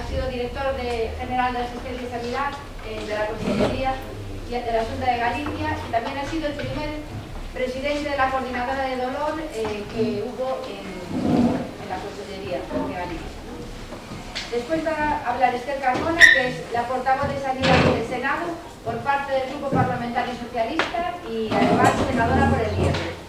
sido director general de Asistencia y Sanidad de la Consellería de la Xunta de Galicia, y también ha sido el primer presidente de la Coordinadora de Dolor que hubo en la Consellería de Galicia. Después va a hablar Esther Carmona, que es la portavoz de Sanidad del Senado por parte del Grupo Parlamentario Socialista y además senadora por el Hierro.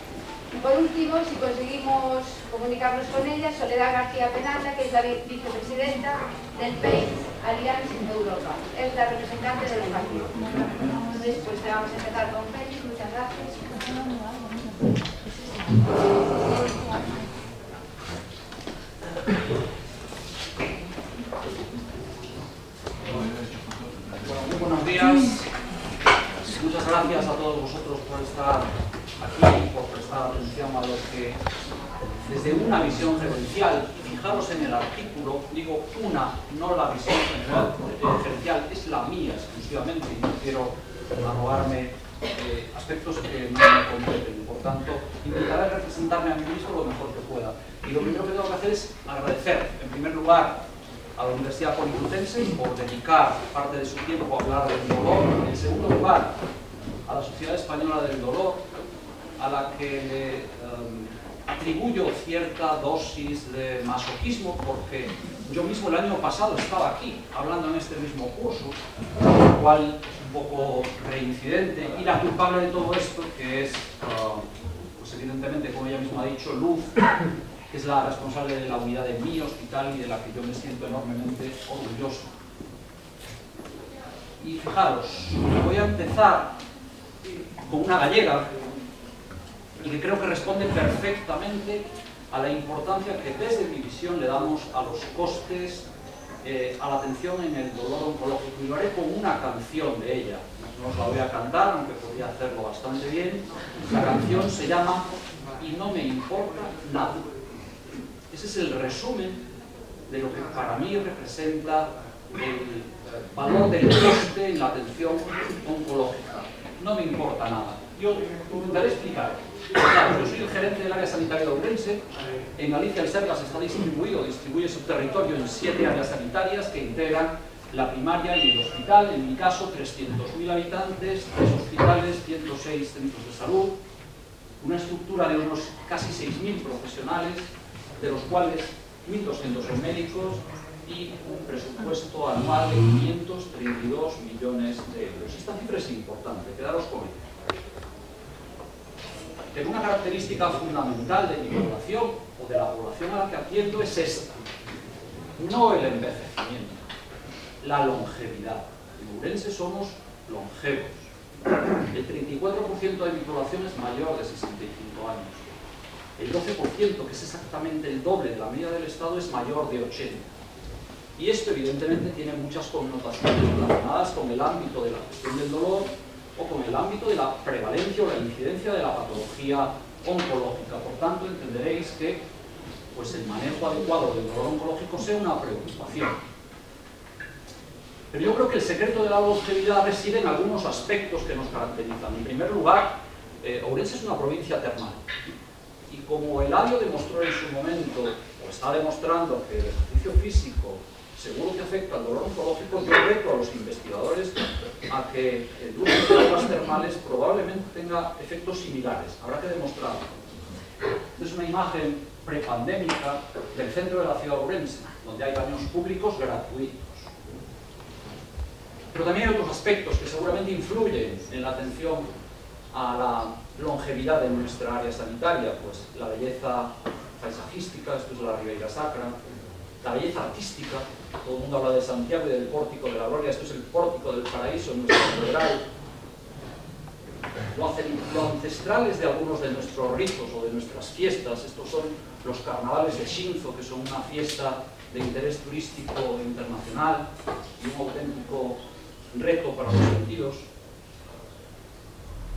Y por último, si conseguimos comunicarnos con ella, Soledad García Penalta, que es la vicepresidenta del PACE Alliance Europa. Es la representante del partido. Entonces, pues vamos a empezar con Félix. Muchas gracias. Bueno, muy buenos días. Muchas gracias a todos vosotros por estar aquí y por prestar atención a lo que, desde una visión gerencial, fijaros en el artículo, digo una, no la visión gerencial, es la mía exclusivamente, y no quiero arrogarme aspectos que no me competen. Por tanto, intentaré representarme a mí mismo lo mejor que pueda. Y lo primero que tengo que hacer es agradecer, en primer lugar, a la Universidad Complutense por dedicar parte de su tiempo a hablar del dolor. En segundo lugar, a la Sociedad Española del Dolor, a la que le atribuyo cierta dosis de masoquismo, porque yo mismo el año pasado estaba aquí, hablando en este mismo curso, lo cual es un poco reincidente, y la culpable de todo esto, que es, pues evidentemente, como ella misma ha dicho, Luz, que es la responsable de la unidad de mi hospital y de la que yo me siento enormemente orgulloso. Y fijaros, voy a empezar con una gallega y que creo que responde perfectamente a la importancia que desde mi visión le damos a los costes, a la atención en el dolor oncológico, y lo haré con una canción de ella. No os la voy a cantar, aunque podría hacerlo bastante bien. La canción se llama Y no me importa nada. Ese es el resumen de lo que para mí representa el valor del coste en la atención oncológica. No me importa nada. Yo intentaré explicar. Claro, yo soy el gerente del área sanitaria de Ourense. En Galicia el Sergas está distribuye su territorio en 7 áreas sanitarias que integran la primaria y el hospital. En mi caso, 300.000 habitantes, 3 hospitales, 106 centros de salud, una estructura de unos casi 6.000 profesionales, de los cuales 1.200 son médicos, y un presupuesto anual de 532 millones de euros. Esta cifra es importante, quedaros con ella. Pero una característica fundamental de mi población, o de la población a la que atiendo, es esta: no el envejecimiento, la longevidad. En Ourense somos longevos. El 34% de mi población es mayor de 65 años. El 12%, que es exactamente el doble de la media del Estado, es mayor de 80. Y esto evidentemente tiene muchas connotaciones relacionadas con el ámbito de la gestión del dolor o con el ámbito de la prevalencia o la incidencia de la patología oncológica. Por tanto, entenderéis que pues, el manejo adecuado del dolor oncológico sea una preocupación. Pero yo creo que el secreto de la longevidad reside en algunos aspectos que nos caracterizan. En primer lugar, Ourense es una provincia termal. Y como Eladio demostró en su momento, o está demostrando, que el ejercicio físico seguro que afecta al dolor oncológico, yo reto a los investigadores a que el uso de aguas termales probablemente tenga efectos similares. Habrá que demostrarlo. Esta es una imagen prepandémica del centro de la ciudad de Ourense, donde hay baños públicos gratuitos. Pero también hay otros aspectos que seguramente influyen en la atención a la longevidad de nuestra área sanitaria, pues la belleza paisajística, esto es la Ribeira Sacra, la belleza artística, todo el mundo habla de Santiago y del Pórtico de la Gloria, esto es el Pórtico del Paraíso en nuestra catedral. Lo ancestrales de algunos de nuestros ritos o de nuestras fiestas, estos son los carnavales de Xinzo, que son una fiesta de interés turístico internacional y un auténtico reto para los sentidos.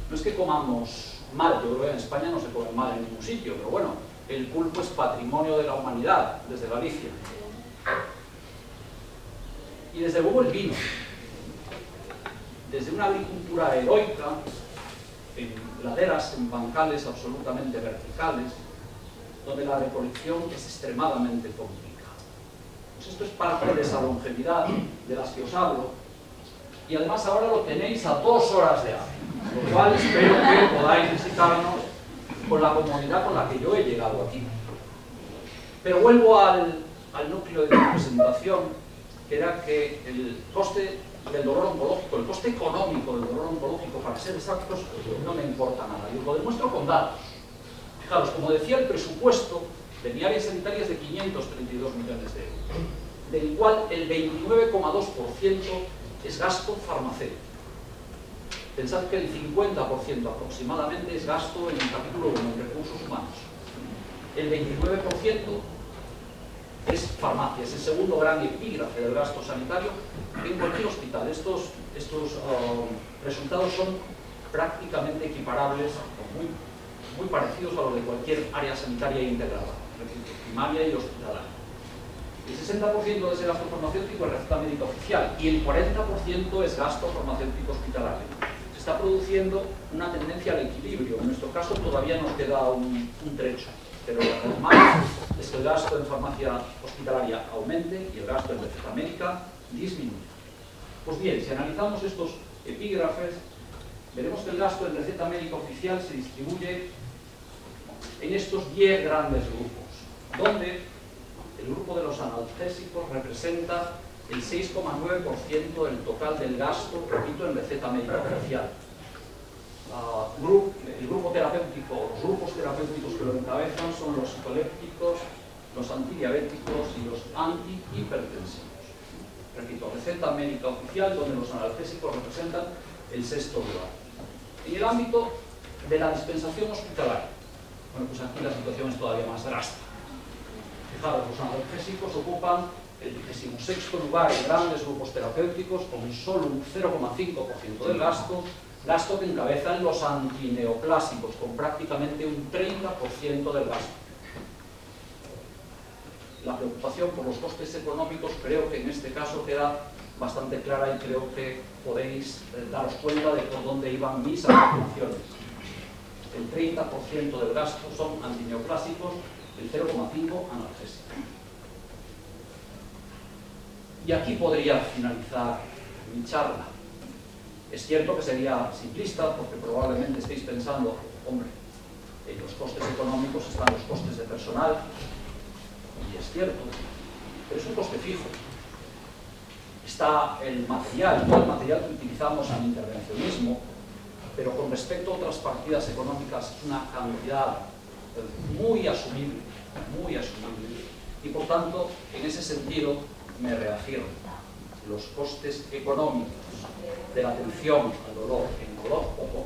No es que comamos mal, yo creo que en España no se come mal en ningún sitio, pero bueno, el pulpo es patrimonio de la humanidad desde Galicia. Y desde luego el vino. Desde una agricultura heroica, en laderas, en bancales absolutamente verticales, donde la recolección es extremadamente complicada. Pues esto es parte de esa longevidad de las que os hablo, y además ahora lo tenéis a 2 horas de AVE, lo cual espero que podáis visitarnos con la comodidad con la que yo he llegado aquí. Pero vuelvo al núcleo de mi presentación, que era que el coste del dolor oncológico, el coste económico del dolor oncológico, para ser exactos, no me importa nada. Y os lo demuestro con datos. Fijaros, como decía, el presupuesto de mi área sanitaria es de 532 millones de euros, del cual el 29,2% es gasto farmacéutico. Pensad que el 50% aproximadamente es gasto en el capítulo 1, en recursos humanos. El 29% es farmacia, es el segundo gran epígrafe del gasto sanitario en cualquier hospital. Estos resultados son prácticamente equiparables, muy parecidos a los de cualquier área sanitaria integrada, primaria y hospitalaria. El 60% de ese gasto farmacéutico es receta médica oficial y el 40% es gasto farmacéutico hospitalario. Se está produciendo una tendencia al equilibrio. En nuestro caso todavía nos queda un trecho, pero lo normal es que el gasto en farmacia hospitalaria aumente y el gasto en receta médica disminuya. Pues bien, si analizamos estos epígrafes, veremos que el gasto en receta médica oficial se distribuye en estos 10 grandes grupos, donde el grupo de los analgésicos representa el 6,9% del total del gasto, repito, en receta médica oficial. El grupo terapéutico, los grupos terapéuticos que lo encabezan son los psicolépticos, los antidiabéticos y los antihipertensivos. Repito, receta médica oficial, donde los analgésicos representan el 6º lugar. En el ámbito de la dispensación hospitalaria, bueno, pues aquí la situación es todavía más drástica. Fijaros, los analgésicos ocupan el 26º lugar en grandes grupos terapéuticos, con solo un 0,5% del gasto que encabezan los antineoplásicos, con prácticamente un 30% del gasto. La preocupación por los costes económicos creo que en este caso queda bastante clara y creo que podéis daros cuenta de por dónde iban mis afirmaciones. El 30% del gasto son antineoplásicos, el 0,5% analgésicos. Y aquí podría finalizar mi charla. Es cierto que sería simplista, porque probablemente estéis pensando, hombre, en los costes económicos están los costes de personal, y es cierto, pero es un coste fijo. Está el material, todo el material que utilizamos en intervencionismo, pero con respecto a otras partidas económicas es una cantidad muy asumible, y por tanto, en ese sentido, me reafirmo. Los costes económicos de la atención al dolor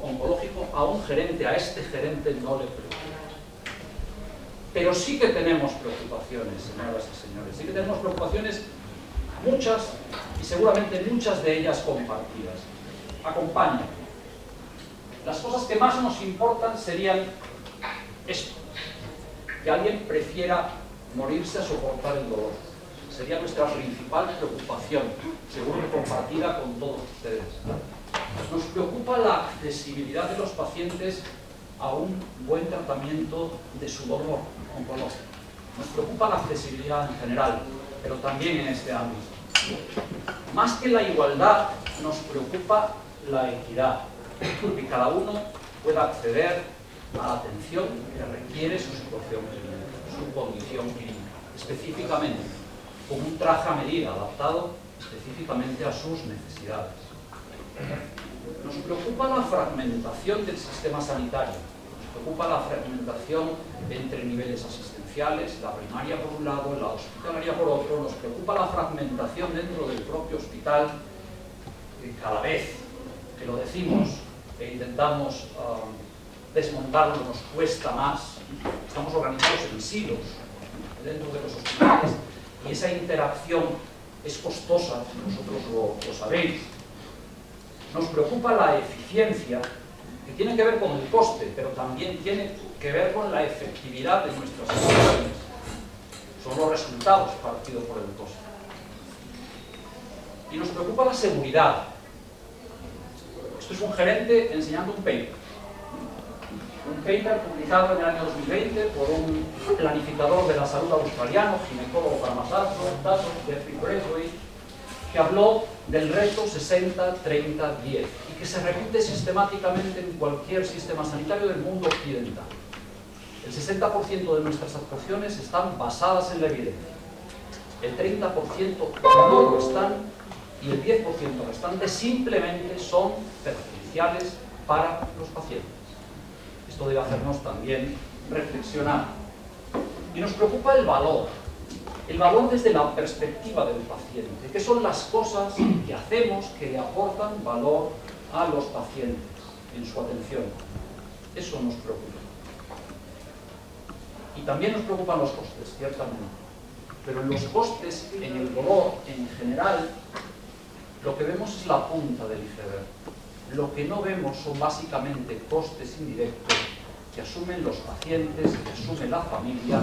oncológico a un gerente, a este gerente no le preocupa. Pero sí que tenemos preocupaciones, señoras y señores, sí que tenemos preocupaciones, muchas, y seguramente muchas de ellas compartidas. Acompáñenme. Las cosas que más nos importan serían esto: que alguien prefiera morirse a soportar el dolor. Sería nuestra principal preocupación, seguro que compartida con todos ustedes. Nos preocupa la accesibilidad de los pacientes a un buen tratamiento de su dolor oncológico. Nos preocupa la accesibilidad en general, pero también en este ámbito. Más que la igualdad, nos preocupa la equidad, que cada uno pueda acceder a la atención que requiere su situación clínica, su condición clínica, específicamente, con un traje a medida adaptado específicamente a sus necesidades. Nos preocupa la fragmentación del sistema sanitario, nos preocupa la fragmentación entre niveles asistenciales, la primaria por un lado, la hospitalaria por otro, nos preocupa la fragmentación dentro del propio hospital, que cada vez que lo decimos e intentamos desmontarlo nos cuesta más. Estamos organizados en silos dentro de los hospitales y esa interacción es costosa, vosotros lo sabéis. Nos preocupa la eficiencia, que tiene que ver con el coste, pero también tiene que ver con la efectividad de nuestras acciones. Son los resultados partidos por el coste. Y nos preocupa la seguridad. Esto es un gerente enseñando un paper. Un paper publicado en el año 2020 por un planificador de la salud australiano, ginecólogo farmacéutico, Jeffrey Braithwaite, que habló del reto 60-30-10 y que se repite sistemáticamente en cualquier sistema sanitario del mundo occidental. El 60% de nuestras actuaciones están basadas en la evidencia, el 30% no lo están y el 10% restante simplemente son perjudiciales para los pacientes. Esto debe hacernos también reflexionar. Y nos preocupa el valor desde la perspectiva del paciente. ¿Qué son las cosas que hacemos que le aportan valor a los pacientes en su atención? Eso nos preocupa. Y también nos preocupan los costes, ciertamente. Pero en los costes, en el dolor, en general, lo que vemos es la punta del iceberg. Lo que no vemos son básicamente costes indirectos que asumen los pacientes, que asume la familia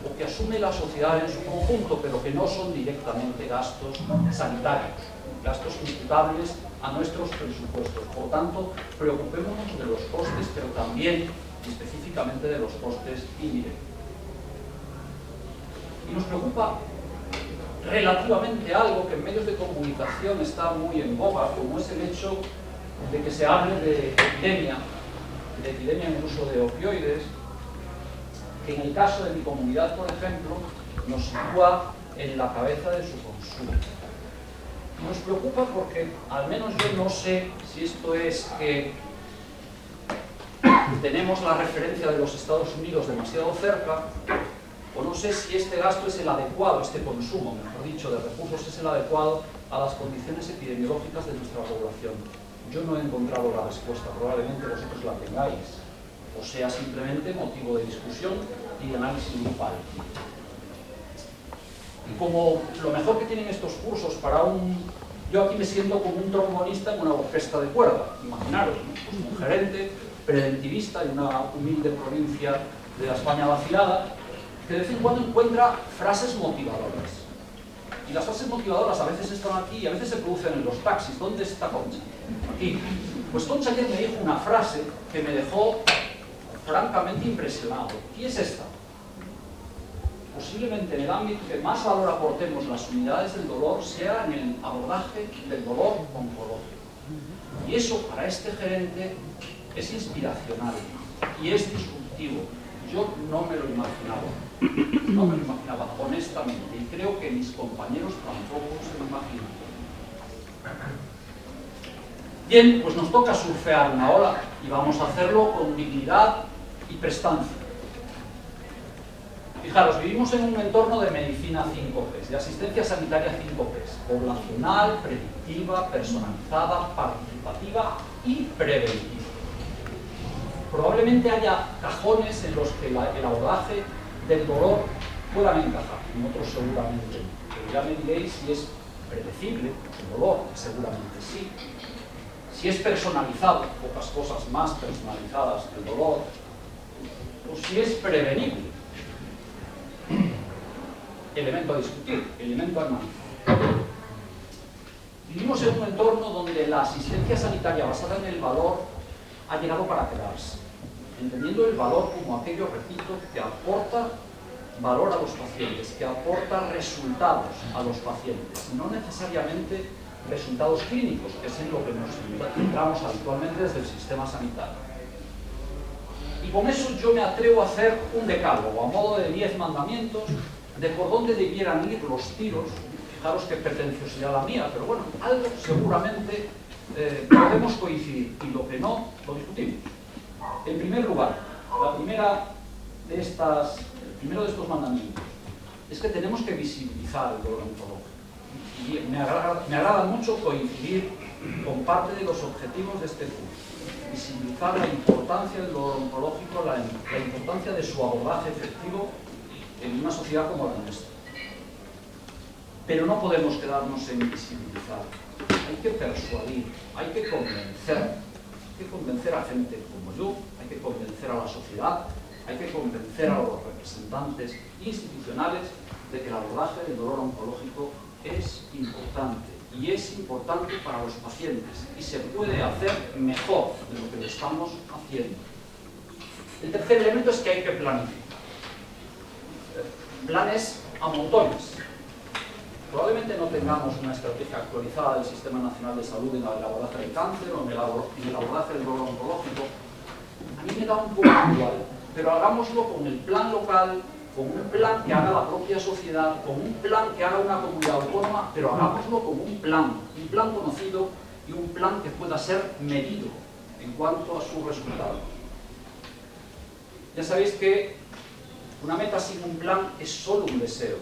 o que asume la sociedad en su conjunto, pero que no son directamente gastos sanitarios, gastos imputables a nuestros presupuestos. Por tanto, preocupémonos de los costes, pero también específicamente de los costes indirectos. Y nos preocupa relativamente algo que en medios de comunicación está muy en boga, como es el hecho de que se hable de epidemia en el uso de opioides, que en el caso de mi comunidad, por ejemplo, nos sitúa en la cabeza de su consumo. Nos preocupa porque, al menos yo no sé si esto es que tenemos la referencia de los Estados Unidos demasiado cerca, o no sé si este gasto es el adecuado, este consumo, mejor dicho, de recursos es el adecuado a las condiciones epidemiológicas de nuestra población. Yo no he encontrado la respuesta, probablemente vosotros la tengáis, o sea simplemente motivo de discusión y de análisis grupal. Y como lo mejor que tienen estos cursos para yo aquí me siento como un trombonista en una orquesta de cuerda, imaginaros, ¿no? Pues un gerente preventivista de una humilde provincia de la España vacilada, que de vez en cuando encuentra frases motivadoras. Y las frases motivadoras a veces están aquí y a veces se producen en los taxis. ¿Dónde está Concha? Aquí. Pues Concha ayer me dijo una frase que me dejó francamente impresionado. ¿Y es esta? Posiblemente en el ámbito que más valor aportemos las unidades del dolor sea en el abordaje del dolor oncológico. Y eso para este gerente es inspiracional y es disruptivo. Yo no me lo imaginaba, honestamente, y creo que mis compañeros tampoco se lo imaginan. Bien, pues nos toca surfear una ola y vamos a hacerlo con dignidad y prestancia. Fijaros, vivimos en un entorno de medicina 5P, de asistencia sanitaria 5P, poblacional, predictiva, personalizada, participativa y preventiva. Probablemente haya cajones en los que el abordaje del dolor puedan encajar, en otros seguramente no. Pero ya me diréis si es predecible el dolor, seguramente sí. Si es personalizado, pocas cosas más personalizadas que el dolor, o si es prevenible. Elemento a discutir, elemento a analizar. Vivimos en un entorno donde la asistencia sanitaria basada en el valor ha llegado para quedarse, entendiendo el valor como aquello, repito, que aporta valor a los pacientes, que aporta resultados a los pacientes, no necesariamente resultados clínicos, que es en lo que nos centramos habitualmente desde el sistema sanitario. Y con eso yo me atrevo a hacer un decálogo, a modo de 10 mandamientos, de por dónde debieran ir los tiros. Fijaros qué pretenciosidad la mía, pero bueno, algo seguramente podemos coincidir, y lo que no, lo discutimos. En primer lugar, el primero de estos mandamientos es que tenemos que visibilizar el dolor oncológico. Y me agrada mucho coincidir con parte de los objetivos de este curso. Visibilizar la importancia del dolor oncológico, la importancia de su abordaje efectivo en una sociedad como la nuestra. Pero no podemos quedarnos en visibilizar. Hay que persuadir, hay que convencer a gente como yo, hay que convencer a la sociedad, hay que convencer a los representantes institucionales de que el abordaje del dolor oncológico es importante, y es importante para los pacientes, y se puede hacer mejor de lo que lo estamos haciendo. El tercer elemento es que hay que planificar. Planes a montones. Probablemente no tengamos una estrategia actualizada del Sistema Nacional de Salud en el abordaje del cáncer o en el abordaje del dolor oncológico. A mí me da un poco igual, pero hagámoslo con el plan local, con un plan que haga la propia sociedad, con un plan que haga una comunidad autónoma, pero hagámoslo con un plan conocido y un plan que pueda ser medido en cuanto a sus resultados. Ya sabéis que una meta sin un plan es solo un deseo,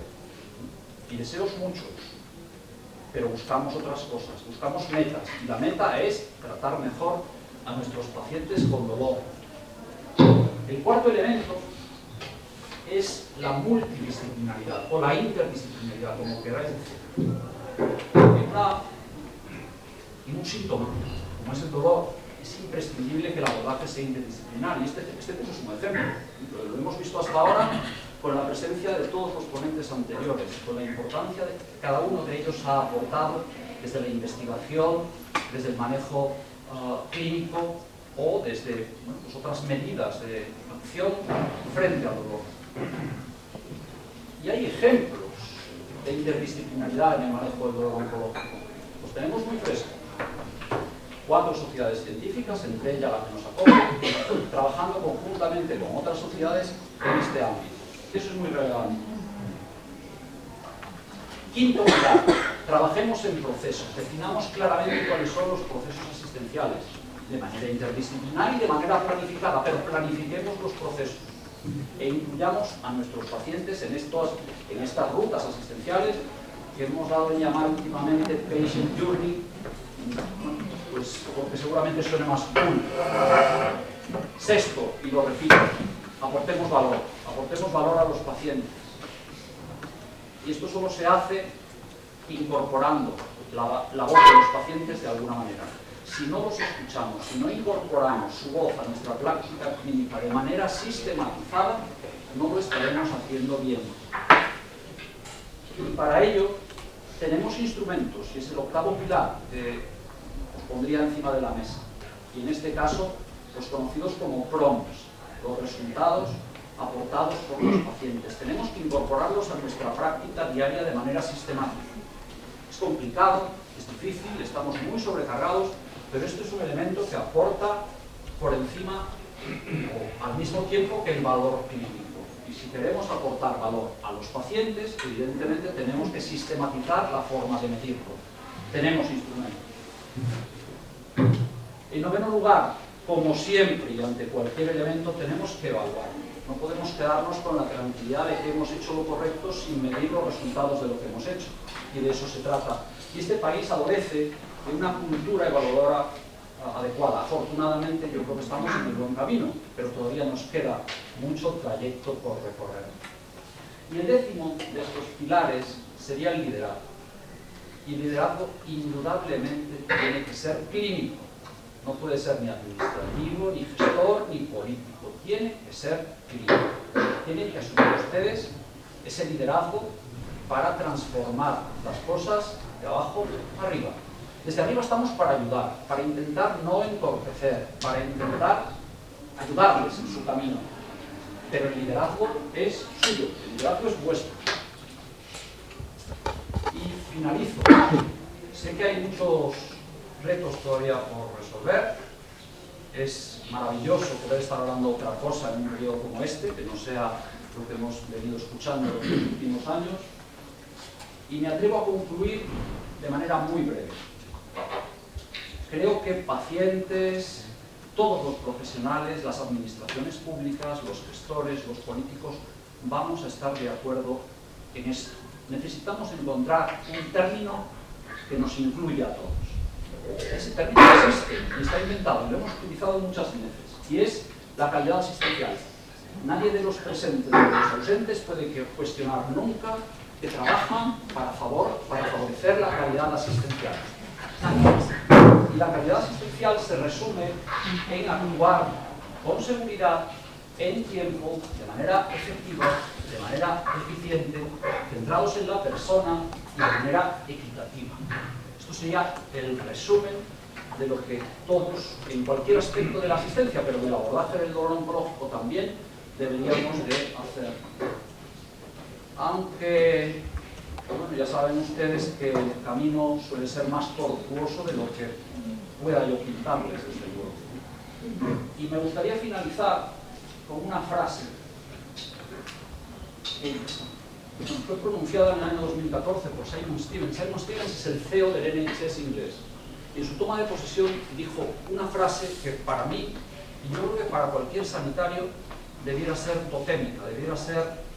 y deseos muchos, pero buscamos otras cosas, buscamos metas, y la meta es tratar mejor a nuestros pacientes con dolor. El cuarto elemento es la multidisciplinaridad, o la interdisciplinaridad, como queráis decir. En un síntoma, como es el dolor, es imprescindible que el abordaje sea interdisciplinar, y este es un ejemplo. Lo hemos visto hasta ahora con la presencia de todos los ponentes anteriores, con la importancia de que cada uno de ellos ha aportado desde la investigación, desde el manejo clínico o desde pues otras medidas de acción frente al dolor. Y hay ejemplos de interdisciplinaridad en el manejo del dolor oncológico. Los tenemos muy frescos. 4 sociedades científicas, entre ellas la que nos acoge, trabajando conjuntamente con otras sociedades en este ámbito. Eso es muy relevante. Quinto lugar, trabajemos en procesos, definamos claramente cuáles son los procesos asistenciales, de manera interdisciplinar y de manera planificada, pero planifiquemos los procesos e incluyamos a nuestros pacientes en estas rutas asistenciales que hemos dado en llamar últimamente Patient Journey, pues porque seguramente suene más cool. Sexto, y lo repito, aportemos valor a los pacientes. Y esto solo se hace incorporando la voz de los pacientes de alguna manera. Si no los escuchamos, si no incorporamos su voz a nuestra práctica clínica de manera sistematizada, no lo estaremos haciendo bien. Y para ello tenemos instrumentos, y es el octavo pilar que os pondría encima de la mesa. Y en este caso, los conocidos como PROMs, los resultados aportados por los pacientes. Tenemos que incorporarlos a nuestra práctica diaria de manera sistemática. Es complicado, es difícil, estamos muy sobrecargados, pero esto es un elemento que aporta por encima o al mismo tiempo que el valor clínico. Y si queremos aportar valor a los pacientes, evidentemente tenemos que sistematizar la forma de medirlo. Tenemos instrumentos. En noveno lugar, como siempre y ante cualquier elemento, tenemos que evaluar. No podemos quedarnos con la tranquilidad de que hemos hecho lo correcto sin medir los resultados de lo que hemos hecho. Y de eso se trata. Y este país adolece de una cultura evaluadora adecuada. Afortunadamente, yo creo que estamos en el buen camino, pero todavía nos queda mucho trayecto por recorrer. Y el décimo de estos pilares sería el liderazgo. Y el liderazgo indudablemente tiene que ser clínico. No puede ser ni administrativo, ni gestor, ni político. Tiene que ser clínico. Tienen que asumir ustedes ese liderazgo para transformar las cosas de abajo arriba. Desde arriba estamos para ayudar, para intentar no entorpecer, para intentar ayudarles en su camino. Pero el liderazgo es suyo, el liderazgo es vuestro. Y finalizo. Sé que hay muchos retos todavía por resolver. Es maravilloso poder estar hablando de otra cosa en un periodo como este, que no sea lo que hemos venido escuchando en los últimos años. Y me atrevo a concluir de manera muy breve. Creo que pacientes, todos los profesionales, las administraciones públicas, los gestores, los políticos, vamos a estar de acuerdo en esto. Necesitamos encontrar un término que nos incluya a todos. Ese término existe y está inventado, y lo hemos utilizado muchas veces, y es la calidad asistencial. Nadie de los presentes ni de los ausentes puede cuestionar nunca que trabajan para favorecer la calidad asistencial. Y la calidad asistencial se resume en actuar con seguridad, en tiempo, de manera efectiva, de manera eficiente, centrados en la persona y de manera equitativa. Esto sería el resumen de lo que todos, en cualquier aspecto de la asistencia, pero del abordaje del dolor oncológico también, deberíamos de hacer. Aunque, bueno, ya saben ustedes que el camino suele ser más tortuoso de lo que pueda yo pintarles, desde luego. Y me gustaría finalizar con una frase que fue pronunciada en el año 2014 por Simon Stevens. Simon Stevens es el CEO del NHS inglés. Y en su toma de posesión dijo una frase que para mí, y yo creo que para cualquier sanitario, debiera ser totémica, debiera ser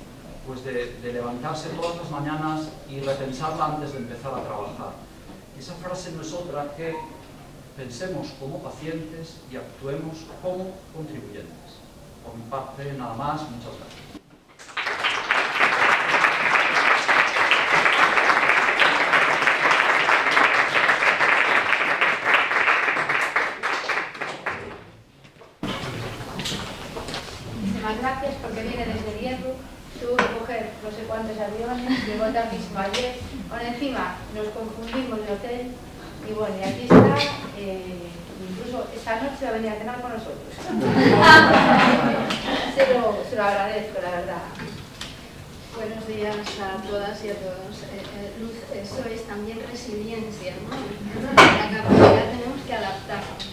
pues de levantarse todas las mañanas y repensarla antes de empezar a trabajar. Y esa frase no es otra que pensemos como pacientes y actuemos como contribuyentes. Por mi parte, nada más. Muchas gracias. Muchísimas gracias, porque viene desde Hierro, tuvo que coger no sé cuántos aviones, llegó tardísimo ayer, ahora encima nos confundimos de hotel, y bueno, y aquí está, incluso esta noche va a venir a cenar con nosotros. se lo agradezco, la verdad. Buenos días a todas y a todos. Luz, eso es también resiliencia, ¿no? La capacidad tenemos que adaptarnos.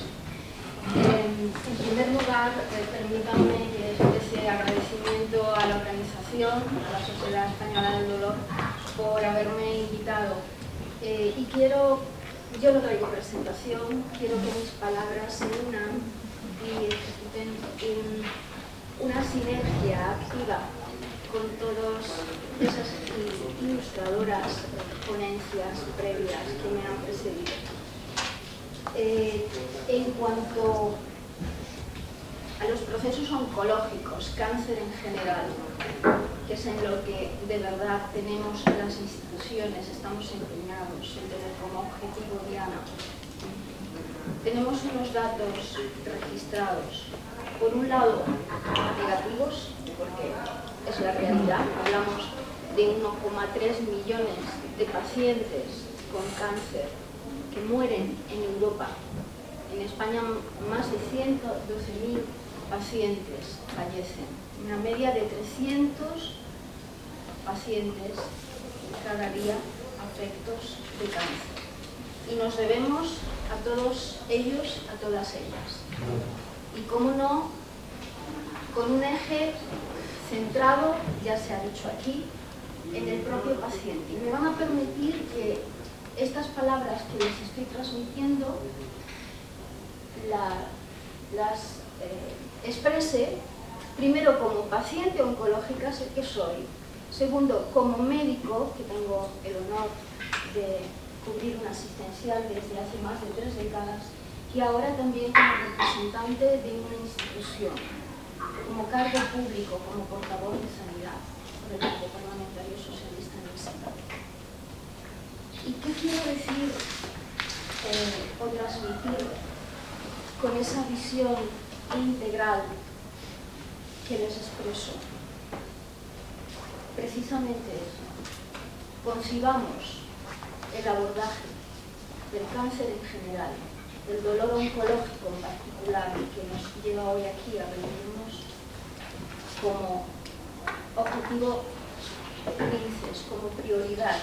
En primer lugar, permítanme que exprese agradecimiento a la organización, a la Sociedad Española del Dolor, por haberme invitado. Y yo no traigo presentación, quiero que mis palabras se unan y ejecuten una sinergia activa con todas esas ilustradoras ponencias previas que me han precedido. En cuanto a los procesos oncológicos, cáncer en general, que es en lo que de verdad tenemos las instituciones, estamos empeñados en tener como objetivo diana, tenemos unos datos registrados, por un lado negativos, porque es la realidad, hablamos de 1,3 millones de pacientes con cáncer que mueren en Europa. En España más de 112.000 pacientes fallecen, una media de 300 pacientes cada día afectos de cáncer. Y nos debemos a todos ellos, a todas ellas. Y cómo no, con un eje centrado, ya se ha dicho aquí, en el propio paciente. Y me van a permitir que estas palabras que les estoy transmitiendo las exprese, primero como paciente oncológica, sé que soy, segundo como médico, que tengo el honor de cubrir un asistencial desde hace más de 3 décadas, y ahora también como representante de una institución, como cargo público, como portavoz de sanidad por el Grupo Parlamentario Socialista en el Senado. ¿Y qué quiero decir o transmitir con esa visión integral que les expreso? Precisamente eso. Concibamos el abordaje del cáncer en general, del dolor oncológico en particular, que nos lleva hoy aquí a reunirnos, como objetivo INCES, como prioridad.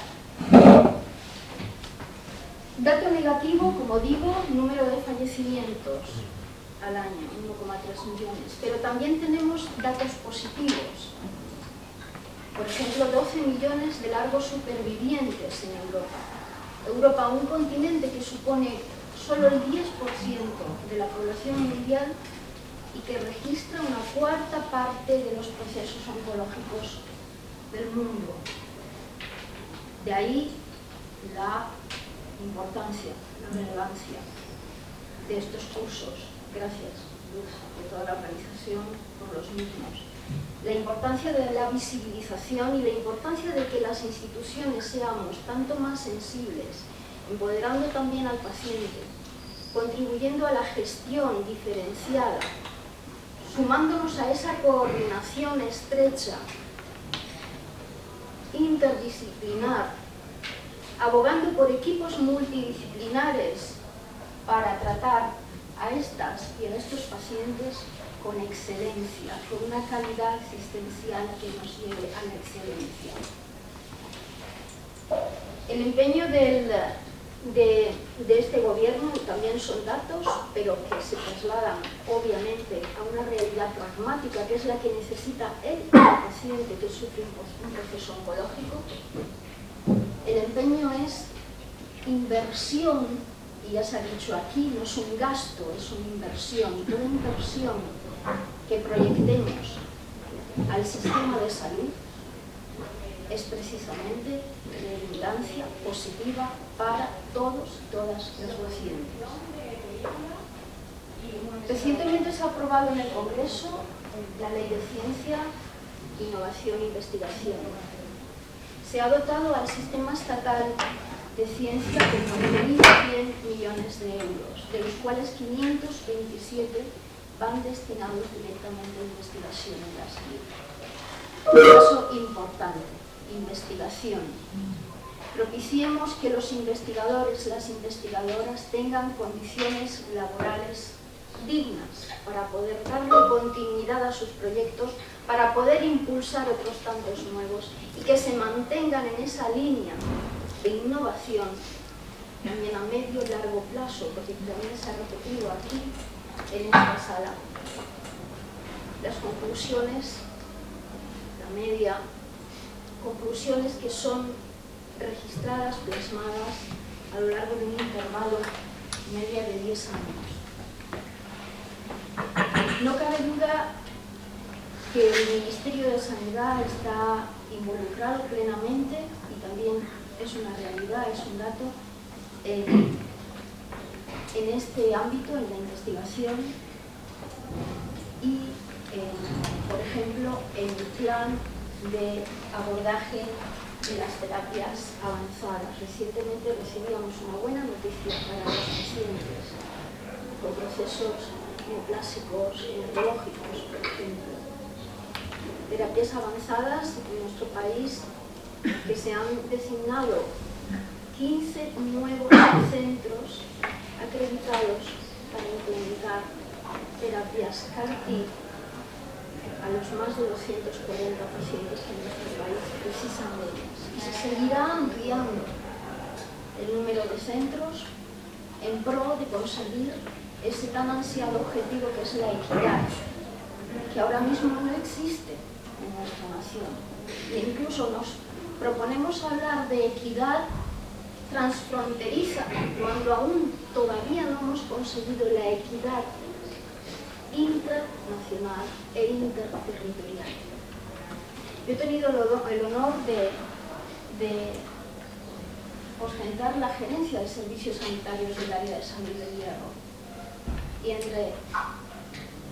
Dato negativo, como digo, número de fallecimientos al año, 1,3 millones, pero también tenemos datos positivos. Por ejemplo, 12 millones de largos supervivientes en Europa. Europa, un continente que supone solo el 10% de la población mundial y que registra una 1/4 parte de los procesos oncológicos del mundo. De ahí la importancia, la relevancia de estos cursos. Gracias, Luz, de toda la organización por los mismos. La importancia de la visibilización y la importancia de que las instituciones seamos tanto más sensibles, empoderando también al paciente, contribuyendo a la gestión diferenciada, sumándonos a esa coordinación estrecha, interdisciplinar, abogando por equipos multidisciplinares para tratar a estas y a estos pacientes con excelencia, con una calidad existencial que nos lleve a la excelencia. El empeño de este gobierno también son datos, pero que se trasladan obviamente a una realidad pragmática, que es la que necesita el paciente que sufre un proceso oncológico. El empeño es inversión, y ya se ha dicho aquí, no es un gasto, es una inversión. Toda inversión que proyectemos al sistema de salud es precisamente redundancia positiva para todos y todas los pacientes. Recientemente se ha aprobado en el Congreso la Ley de Ciencia, Innovación e Investigación. Se ha dotado al sistema estatal de ciencia de 9.100 millones de euros, de los cuales 527 van destinados directamente a investigación en la salud. Un paso importante, investigación. Propiciemos que los investigadores, las investigadoras tengan condiciones laborales dignas para poder darle continuidad a sus proyectos, para poder impulsar otros tantos nuevos y que se mantengan en esa línea de innovación también a medio y largo plazo, porque también se ha repetido aquí en esta sala. Las conclusiones, la media, conclusiones que son registradas, plasmadas a lo largo de un intervalo media de 10 años. No cabe duda que el Ministerio de Sanidad está involucrado plenamente y también es una realidad, es un dato en este ámbito, en la investigación y, por ejemplo, en el plan de abordaje de las terapias avanzadas. Recientemente recibíamos una buena noticia para los pacientes con procesos neoplásicos, oncológicos, por ejemplo. Terapias avanzadas en nuestro país, que se han designado 15 nuevos centros acreditados para implementar terapias CAR-T a los más de 240 pacientes que en nuestro país precisan de ellas. Y se seguirá ampliando el número de centros en pro de conseguir ese tan ansiado objetivo que es la equidad, que ahora mismo no existe en nuestra nación. E incluso nos proponemos hablar de equidad transfronteriza cuando aún todavía no hemos conseguido la equidad internacional e interterritorial. Yo he tenido el honor de ostentar la gerencia de servicios sanitarios del área de salud del Hierro. Y entre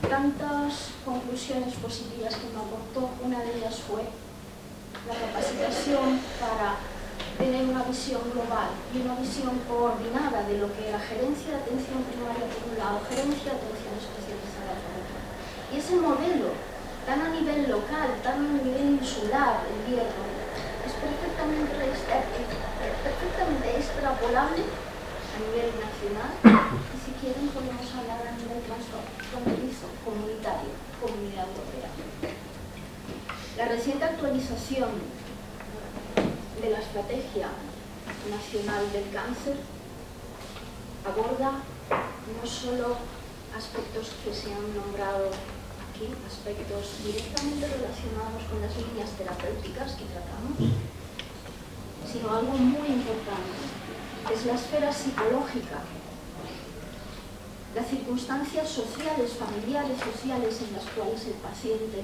tantas conclusiones positivas que me aportó, una de ellas fue la capacitación para tener una visión global y una visión coordinada de lo que era gerencia de atención primaria por un lado, gerencia de atención especializada por otro. Y ese modelo, tan a nivel local, tan a nivel insular, el Hierro, es perfectamente extrapolable a nivel nacional y si quieren podemos hablar a nivel transfronterizo, comunitario, Comunidad Europea. La reciente actualización de la Estrategia Nacional del Cáncer aborda no solo aspectos que se han nombrado aquí, aspectos directamente relacionados con las líneas terapéuticas que tratamos, sino algo muy importante, que es la esfera psicológica, las circunstancias sociales, familiares, sociales en las cuales el paciente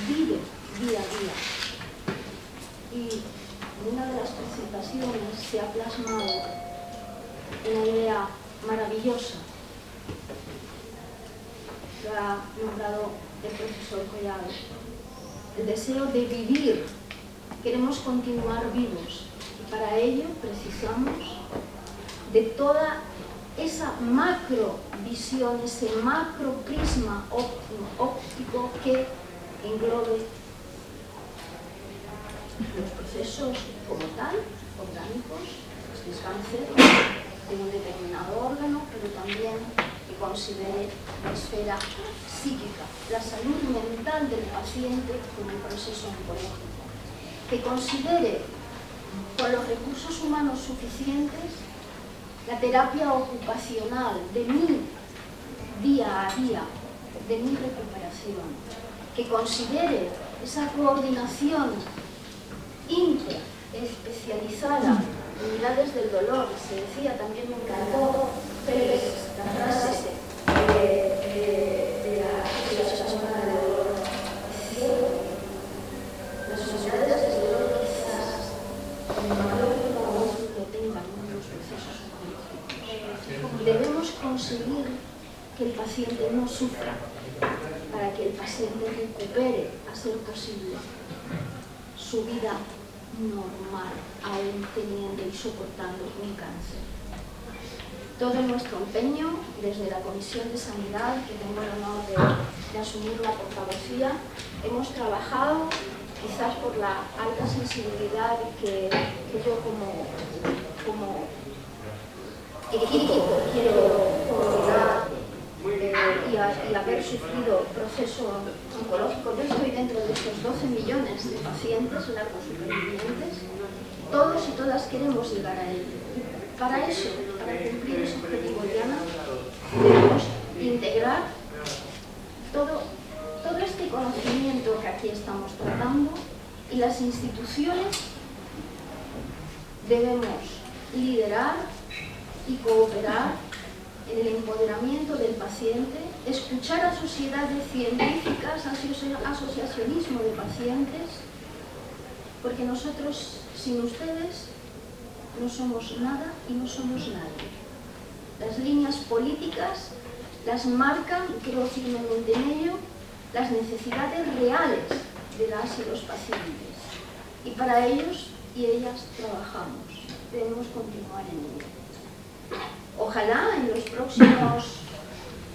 vive día a día. Y en una de las presentaciones se ha plasmado una idea maravillosa, lo ha nombrado el profesor Collado, el deseo de vivir. Queremos continuar vivos y para ello precisamos de toda esa macro visión, ese macro prisma óptico que englobe los procesos como tal, orgánicos, el cáncer, de un determinado órgano, pero también que considere la esfera psíquica, la salud mental del paciente con el proceso oncológico, que considere con los recursos humanos suficientes la terapia ocupacional de mi día a día, de mi recuperación, que considere esa coordinación interespecializada, unidades del dolor. Se decía, también me encantó la frase de la Asociación del Dolor. Las sociedades del dolor quizás en mayor grado lo tengan en los procesos oncológicos. Debemos conseguir que el paciente no sufra, para que el paciente recupere, a ser posible, su vida normal, aún teniendo y soportando un cáncer. Todo nuestro empeño, desde la Comisión de Sanidad, que tengo el honor de asumir la portavocía, hemos trabajado, quizás por la alta sensibilidad que yo como equipo quiero coordinar, y haber sufrido proceso oncológico. Yo estoy dentro de estos 12 millones de pacientes largos supervivientes. Todos y todas queremos llegar a él. Para eso, para cumplir ese objetivo, Diana, debemos integrar todo este conocimiento que aquí estamos tratando, y las instituciones debemos liderar y cooperar en el empoderamiento del paciente, escuchar a sociedades científicas, asociacionismo de pacientes, porque nosotros, sin ustedes, no somos nada y no somos nadie. Las líneas políticas las marcan, y creo firmemente en ello, las necesidades reales de las y los pacientes. Y para ellos y ellas trabajamos. Debemos continuar en ello. Ojalá en los próximos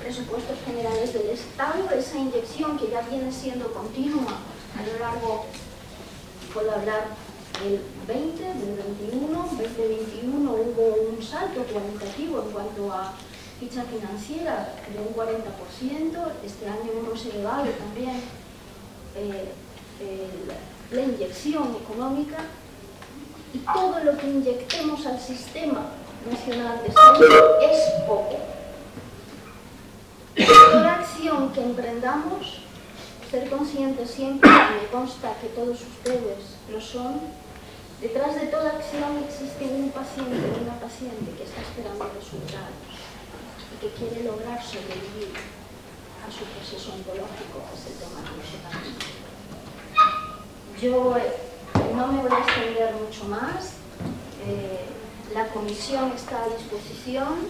presupuestos generales del Estado esa inyección, que ya viene siendo continua a lo largo, puedo hablar del 20, del 21, 2021 hubo un salto cualitativo en cuanto a ficha financiera de un 40%, este año hemos elevado también la inyección económica, y todo lo que inyectemos al sistema nacional de salud es poco. Toda acción que emprendamos, ser conscientes siempre, y me consta que todos ustedes lo son, detrás de toda acción existe un paciente o una paciente que está esperando resultados y que quiere lograr sobrevivir a su proceso oncológico, que es el tema que yo también. Yo no me voy a extender mucho más. La comisión está a disposición,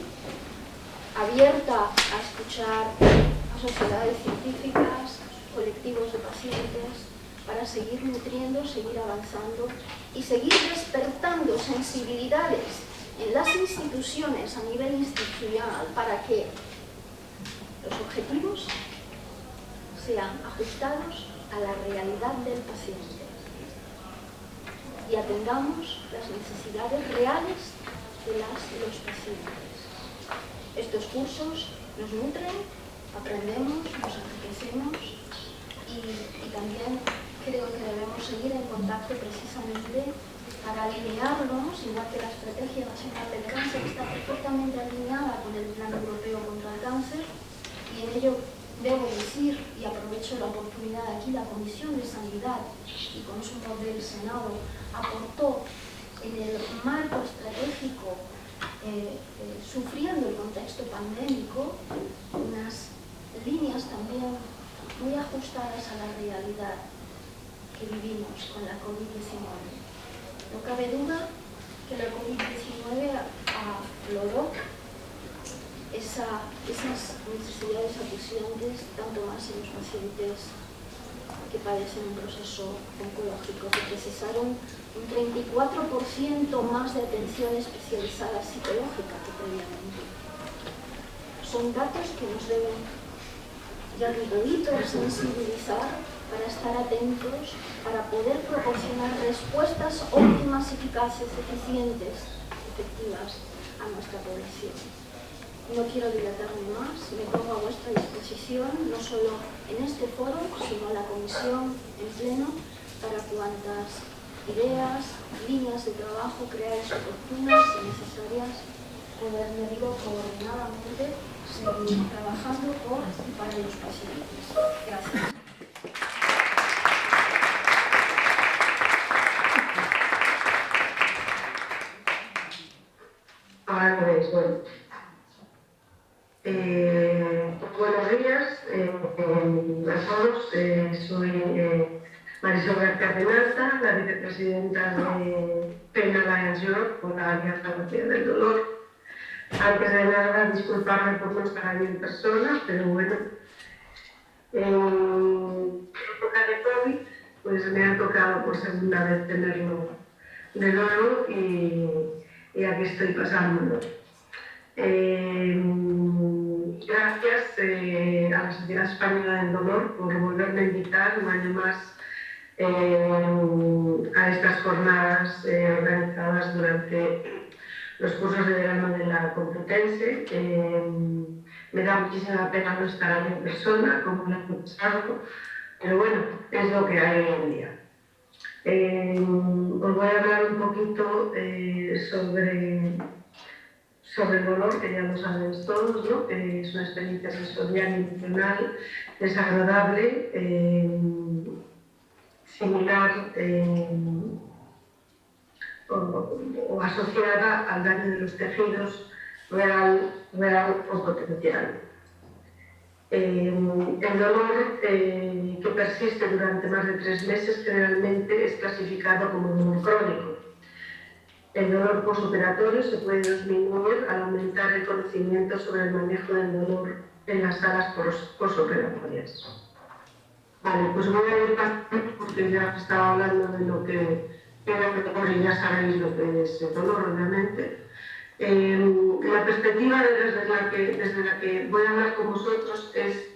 abierta a escuchar a sociedades científicas, colectivos de pacientes, para seguir nutriendo, seguir avanzando y seguir despertando sensibilidades en las instituciones a nivel institucional para que los objetivos sean ajustados a la realidad del paciente y atendamos las necesidades reales de las y los pacientes. Estos cursos nos nutren, aprendemos, nos enriquecemos y también creo que debemos seguir en contacto precisamente para alinearnos, igual que la Estrategia Nacional del Cáncer está perfectamente alineada con el Plan Europeo contra el Cáncer, y en ello debo decir, y aprovecho la oportunidad aquí, la Comisión de Sanidad y Consumo del Senado aportó en el marco estratégico, sufriendo el contexto pandémico, unas líneas también muy ajustadas a la realidad que vivimos con la COVID-19. No cabe duda que la COVID-19 afloró esas necesidades acuciantes, tanto más en los pacientes que padecen un proceso oncológico, que precisaron un 34% más de atención especializada psicológica que previamente. Son datos que nos deben ya sensibilizar para estar atentos, para poder proporcionar respuestas óptimas, eficaces, eficientes, efectivas a nuestra población. No quiero dilatarme más, me pongo a vuestra disposición, no solo en este foro, sino en la comisión en pleno, para cuantas ideas, líneas de trabajo creáis oportunas y necesarias, poder, me digo, coordinadamente seguir trabajando por y para los pacientes. Gracias. Bueno. Buenos días a todos. Soy Marisol García Penalta, la vicepresidenta de Pain Alliance Europe, por la Alianza Europea del Dolor. Antes de nada, disculparme por no estar aquí en persona, pero bueno, en época de COVID, pues me ha tocado por segunda vez tenerlo de nuevo y aquí estoy pasándolo. Gracias a la Sociedad Española del Dolor por volverme a invitar un año más a estas jornadas organizadas durante los cursos de verano de la Complutense. Me da muchísima pena no estar aquí en persona, como el año pasado, pero bueno, es lo que hay hoy en día. Os voy a hablar un poquito sobre el dolor, que ya lo sabéis todos, ¿no? Es una experiencia sensorial y emocional desagradable, similar o asociada al daño de los tejidos real o potencial. El dolor que persiste durante más de 3 meses generalmente es clasificado como dolor crónico. El dolor postoperatorio se puede disminuir al aumentar el conocimiento sobre el manejo del dolor en las salas postoperatorias. Vale, pues voy a ir pasando porque ya estaba hablando de lo que era el dolor y ya sabéis lo que es el dolor, obviamente. La perspectiva desde la que voy a hablar con vosotros es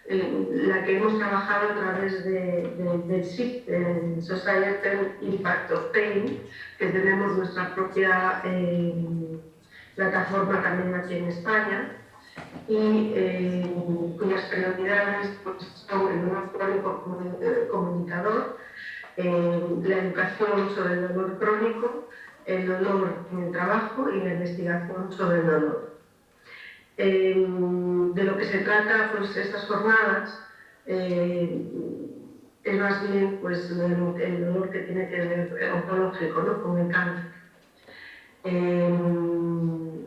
la que hemos trabajado a través del SIP, el Societal Impact of Pain, que tenemos nuestra propia plataforma también aquí en España, y cuyas prioridades pues, son el dolor crónico comunicador, la educación sobre el dolor crónico, el dolor en el trabajo y la investigación sobre el dolor. De lo que se trata pues, estas jornadas es más bien pues, el dolor que tiene que ver oncológico, ¿no? Con el cáncer. En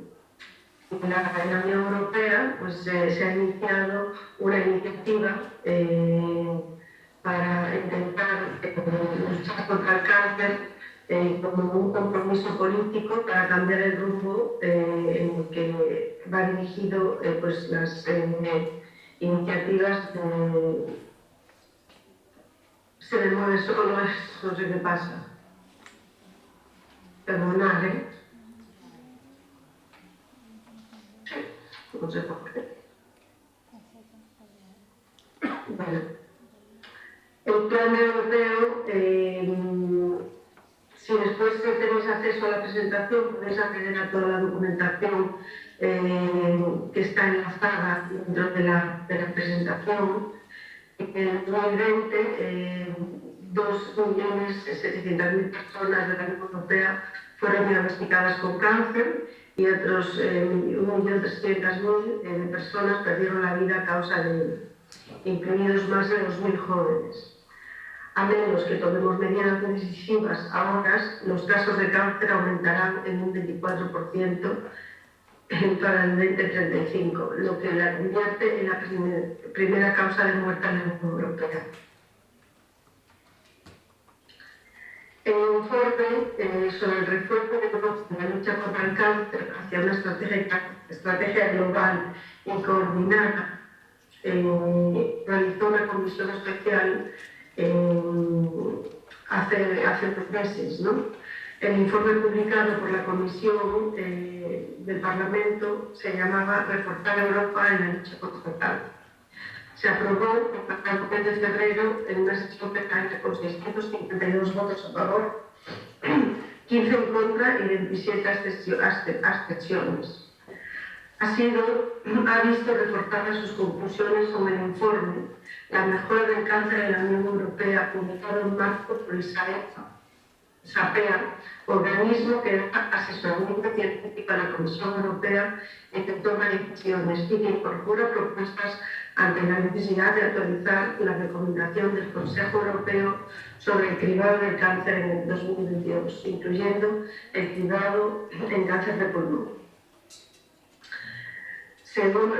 la Unión Europea pues, se ha iniciado una iniciativa para intentar luchar contra el cáncer como un compromiso político para cambiar el rumbo en el que va dirigido pues, las iniciativas de... Se me mueve solo, no sé qué pasa. Perdonad, ¿eh? No sé por qué. Bueno. El plan europeo, si después tenéis acceso a la presentación, podéis acceder a toda la documentación que está enlazada dentro de la presentación. En 2020, 2.700.000 personas de la Unión Europea fueron diagnosticadas con cáncer y otros 1.300.000 personas perdieron la vida a causa de ello, incluidos más de 2.000 jóvenes. A menos que tomemos medidas decisivas ahora, los casos de cáncer aumentarán en un 24% para el 2035, lo que la convierte en la primera causa de muerte en la Unión Europea. El informe sobre el refuerzo de la lucha contra el cáncer hacia una estrategia global y coordinada realizó una comisión especial hace 3 meses, ¿no? El informe publicado por la Comisión del Parlamento se llamaba Reforzar Europa en la lucha contra el cáncer. Se aprobó el 10 de febrero en una sesión plenaria con 652 votos a favor, 15 en contra y 27 abstenciones. Ha visto reforzadas sus conclusiones con el informe La mejora del cáncer en la Unión Europea, publicado en marzo por el SAPEA, organismo que da asesoramiento científico a la Comisión Europea en que toma decisiones y que incorpora propuestas ante la necesidad de actualizar la recomendación del Consejo Europeo sobre el cribado del cáncer en el 2022, incluyendo el cribado en cáncer de pulmón. Según